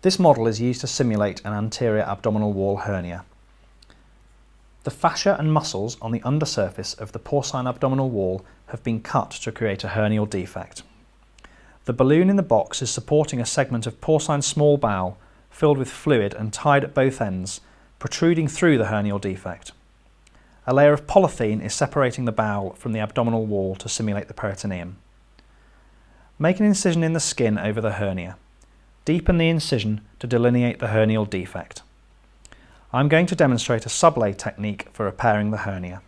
This model is used to simulate an anterior abdominal wall hernia. The fascia and muscles on the undersurface of the porcine abdominal wall have been cut to create a hernial defect. The balloon in the box is supporting a segment of porcine small bowel filled with fluid and tied at both ends, protruding through the hernial defect. A layer of polythene is separating the bowel from the abdominal wall to simulate the peritoneum. Make an incision in the skin over the hernia. Deepen the incision to delineate the hernial defect. I'm going to demonstrate a sublay technique for repairing the hernia.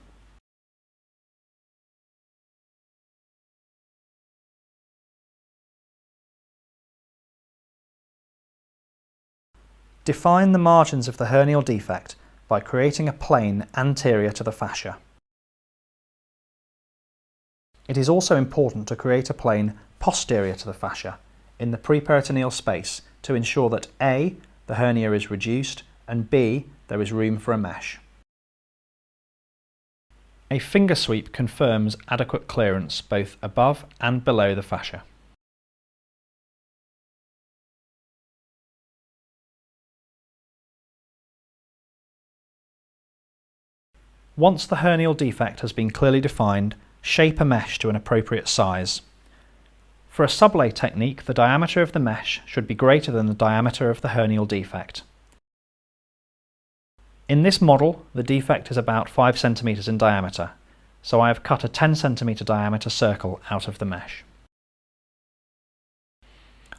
Define the margins of the hernial defect by creating a plane anterior to the fascia. It is also important to create a plane posterior to the fascia in the preperitoneal space to ensure that A, the hernia is reduced, and B, there is room for a mesh. A finger sweep confirms adequate clearance both above and below the fascia. Once the hernial defect has been clearly defined, shape a mesh to an appropriate size. For a sublay technique, the diameter of the mesh should be greater than the diameter of the hernial defect. In this model, the defect is about 5 cm in diameter, so I have cut a 10 cm diameter circle out of the mesh.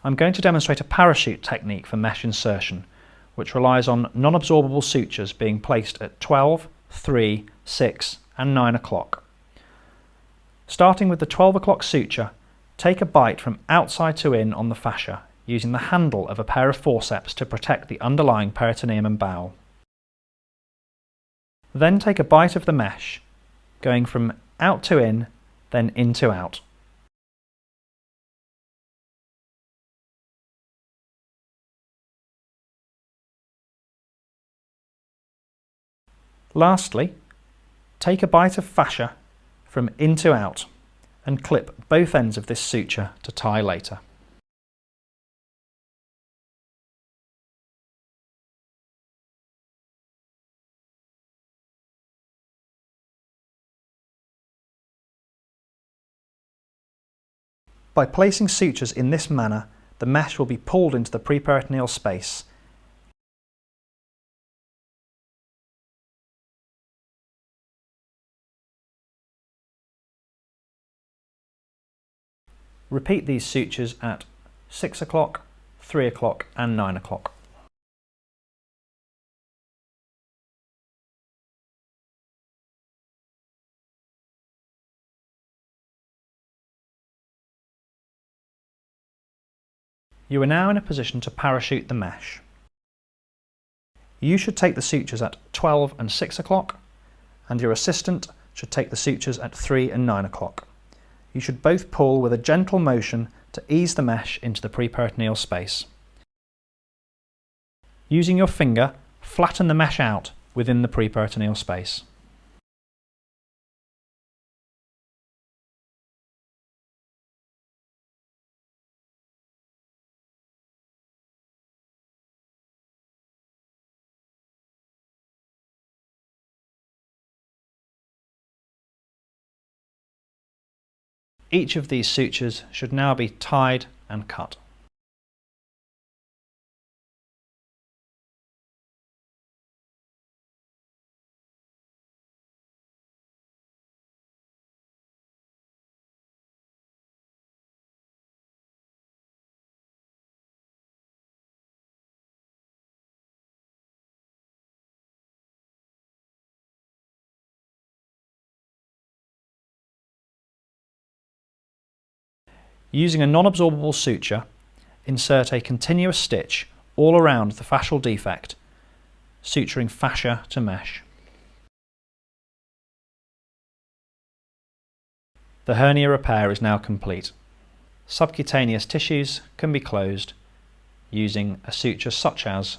I'm going to demonstrate a parachute technique for mesh insertion, which relies on non-absorbable sutures being placed at 12, 3, 6 and 9 o'clock. Starting with the 12 o'clock suture, take a bite from outside to in on the fascia, using the handle of a pair of forceps to protect the underlying peritoneum and bowel. Then take a bite of the mesh, going from out to in, then in to out. Lastly, take a bite of fascia from in to out and clip both ends of this suture to tie later. By placing sutures in this manner, the mesh will be pulled into the preperitoneal space. Repeat these sutures at 6 o'clock, 3 o'clock and 9 o'clock. You are now in a position to parachute the mesh. You should take the sutures at 12 and 6 o'clock, and your assistant should take the sutures at 3 and 9 o'clock. You should both pull with a gentle motion to ease the mesh into the preperitoneal space. Using your finger, flatten the mesh out within the preperitoneal space. Each of these sutures should now be tied and cut. Using a non-absorbable suture, insert a continuous stitch all around the fascial defect, suturing fascia to mesh. The hernia repair is now complete. Subcutaneous tissues can be closed using a suture such as